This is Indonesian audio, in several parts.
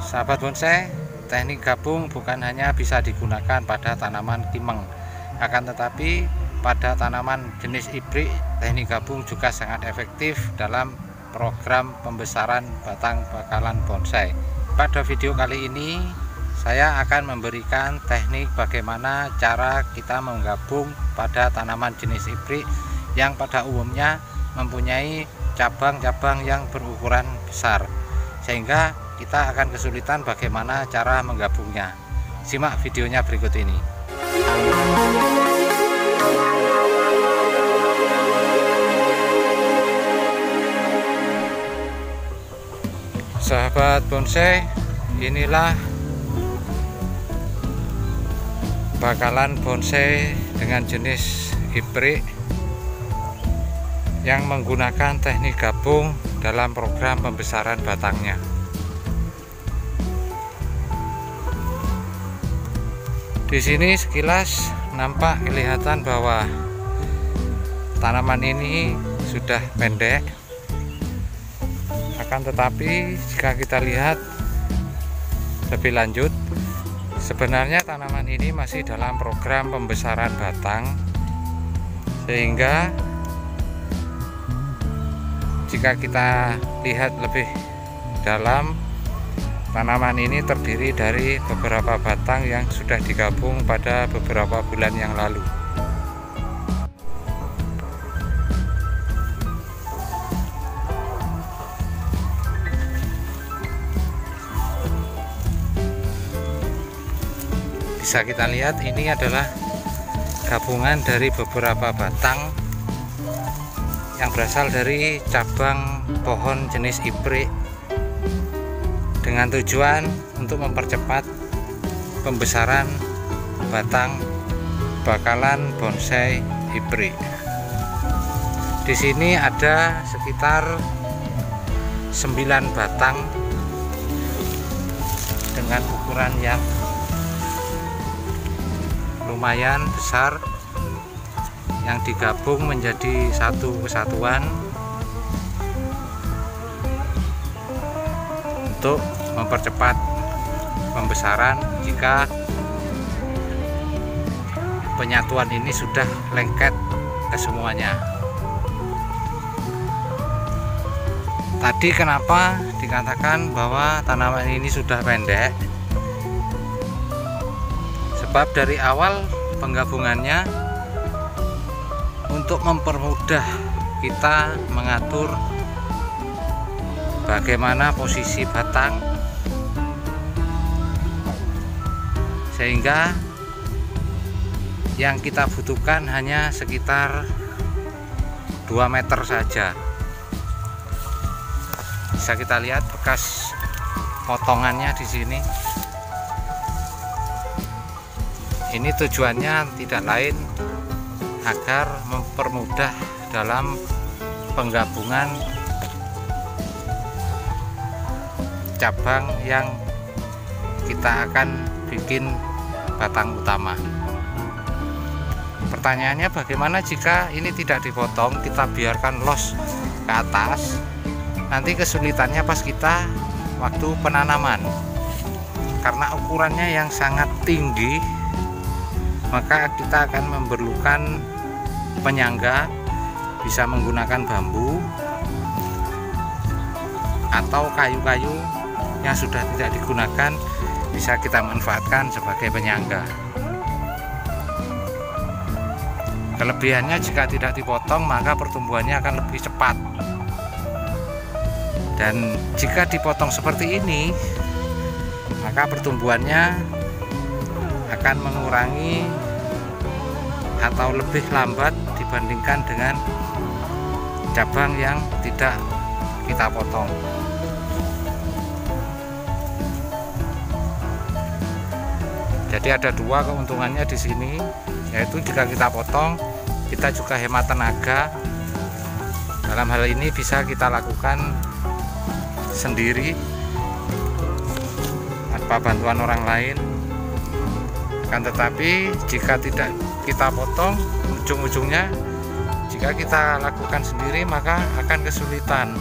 Sahabat bonsai, teknik gabung bukan hanya bisa digunakan pada tanaman timeng, akan tetapi pada tanaman jenis hibrid, teknik gabung juga sangat efektif dalam program pembesaran batang bakalan bonsai. Pada video kali ini saya akan memberikan teknik bagaimana cara kita menggabung pada tanaman jenis hibrid yang pada umumnya mempunyai cabang-cabang yang berukuran besar, sehingga kita akan kesulitan bagaimana cara menggabungnya. Simak videonya berikut ini. Sahabat bonsai, inilah bakalan bonsai dengan jenis hibrid yang menggunakan teknik gabung dalam program pembesaran batangnya. Di sini sekilas nampak kelihatan bahwa tanaman ini sudah pendek. Akan tetapi jika kita lihat lebih lanjut, sebenarnya tanaman ini masih dalam program pembesaran batang, sehingga jika kita lihat lebih dalam, tanaman ini terdiri dari beberapa batang yang sudah digabung pada beberapa bulan yang lalu. Bisa kita lihat ini adalah gabungan dari beberapa batang yang berasal dari cabang pohon jenis hibrid dengan tujuan untuk mempercepat pembesaran batang bakalan bonsai hibrid. Di sini ada sekitar 9 batang dengan ukuran yang lumayan besar, yang digabung menjadi satu kesatuan untuk mempercepat pembesaran jika penyatuan ini sudah lengket ke semuanya. Tadi kenapa dikatakan bahwa tanaman ini sudah pendek? Sebab dari awal penggabungannya untuk mempermudah kita mengatur bagaimana posisi batang, sehingga yang kita butuhkan hanya sekitar 2 meter saja. Bisa kita lihat bekas potongannya di sini. Ini tujuannya tidak lain agar mempermudah dalam penggabungan cabang yang kita akan bikin batang utama. Pertanyaannya, bagaimana jika ini tidak dipotong, kita biarkan los ke atas? Nanti kesulitannya pas kita waktu penanaman, karena ukurannya yang sangat tinggi, maka kita akan memerlukan penyangga. Bisa menggunakan bambu atau kayu-kayu yang sudah tidak digunakan, bisa kita manfaatkan sebagai penyangga. Kelebihannya, jika tidak dipotong maka pertumbuhannya akan lebih cepat, dan jika dipotong seperti ini maka pertumbuhannya akan mengurangi atau lebih lambat dibandingkan dengan cabang yang tidak kita potong. Jadi ada 2 keuntungannya di sini, yaitu jika kita potong kita juga hemat tenaga. Dalam hal ini bisa kita lakukan sendiri tanpa bantuan orang lain. Akan tetapi jika tidak kita potong, ujung-ujungnya jika kita lakukan sendiri maka akan kesulitan,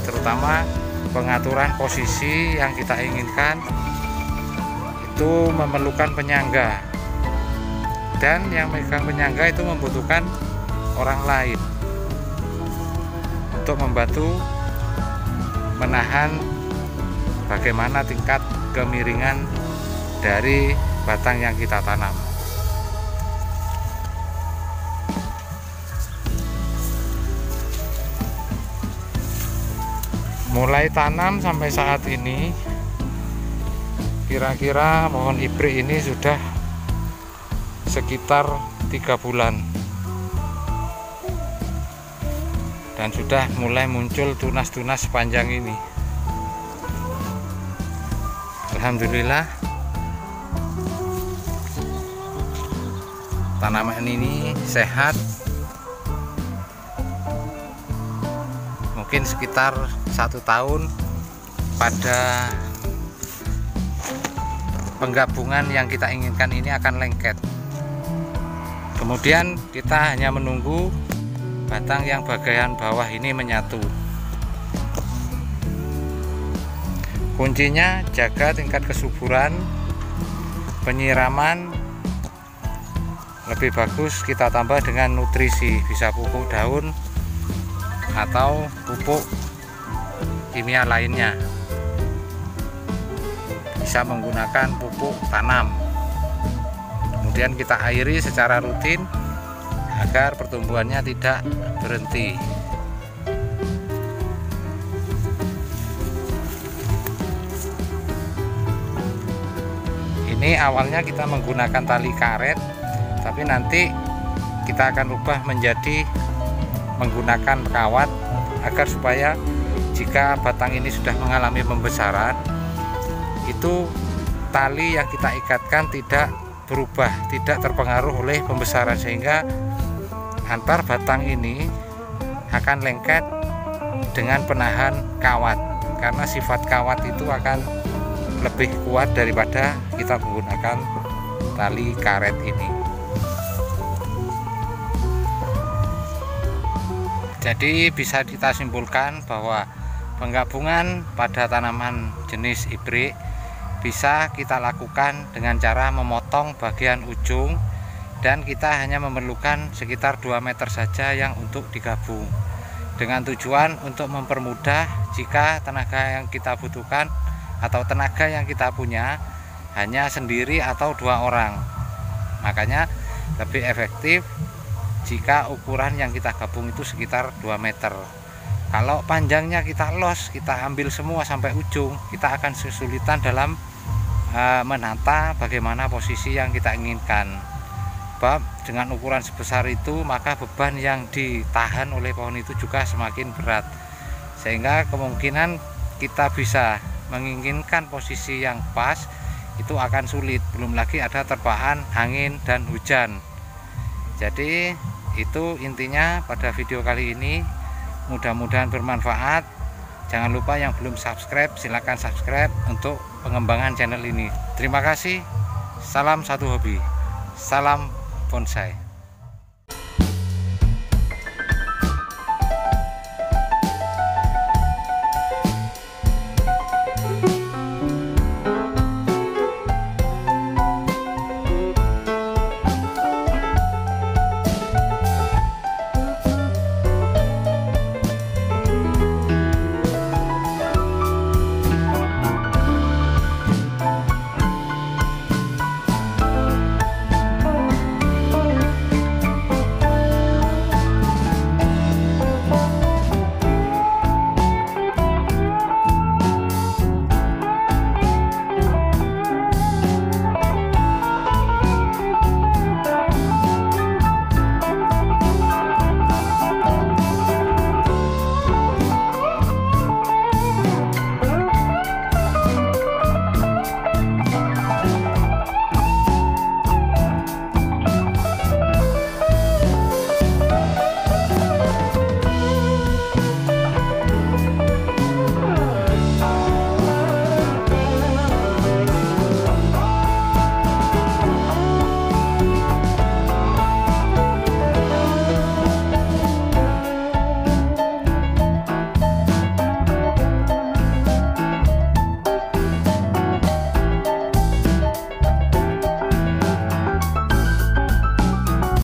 terutama pengaturan posisi yang kita inginkan itu memerlukan penyangga, dan yang megang penyangga itu membutuhkan orang lain untuk membantu menahan bagaimana tingkat kemiringan dari batang yang kita tanam. Mulai tanam sampai saat ini kira-kira pohon ibrik ini sudah sekitar 3 bulan dan sudah mulai muncul tunas-tunas sepanjang ini. Alhamdulillah tanaman ini sehat, mungkin sekitar 1 tahun pada penggabungan yang kita inginkan ini akan lengket. Kemudian kita hanya menunggu batang yang bagian bawah ini menyatu. Kuncinya jaga tingkat kesuburan, penyiraman. Lebih bagus kita tambah dengan nutrisi, bisa pupuk daun atau pupuk kimia lainnya. Bisa menggunakan pupuk tanam. Kemudian kita airi secara rutin agar pertumbuhannya tidak berhenti. Ini awalnya kita menggunakan tali karet, tapi nanti kita akan ubah menjadi menggunakan kawat agar supaya jika batang ini sudah mengalami pembesaran, itu tali yang kita ikatkan tidak berubah, tidak terpengaruh oleh pembesaran, sehingga antar batang ini akan lengket dengan penahan kawat, karena sifat kawat itu akan lebih kuat daripada kita menggunakan tali karet ini. Jadi bisa kita simpulkan bahwa penggabungan pada tanaman jenis ibrik bisa kita lakukan dengan cara memotong bagian ujung, dan kita hanya memerlukan sekitar 2 meter saja yang untuk digabung, dengan tujuan untuk mempermudah jika tenaga yang kita butuhkan atau tenaga yang kita punya hanya sendiri atau 2 orang. Makanya lebih efektif jika ukuran yang kita gabung itu sekitar 2 meter. Kalau panjangnya kita los, kita ambil semua sampai ujung, kita akan kesulitan dalam menata bagaimana posisi yang kita inginkan. Sebab dengan ukuran sebesar itu, maka beban yang ditahan oleh pohon itu juga semakin berat, sehingga kemungkinan kita bisa menginginkan posisi yang pas itu akan sulit. Belum lagi ada terpaan angin dan hujan. Jadi itu intinya pada video kali ini. Mudah-mudahan bermanfaat. Jangan lupa yang belum subscribe, silahkan subscribe untuk pengembangan channel ini. Terima kasih. Salam satu hobi. Salam bonsai.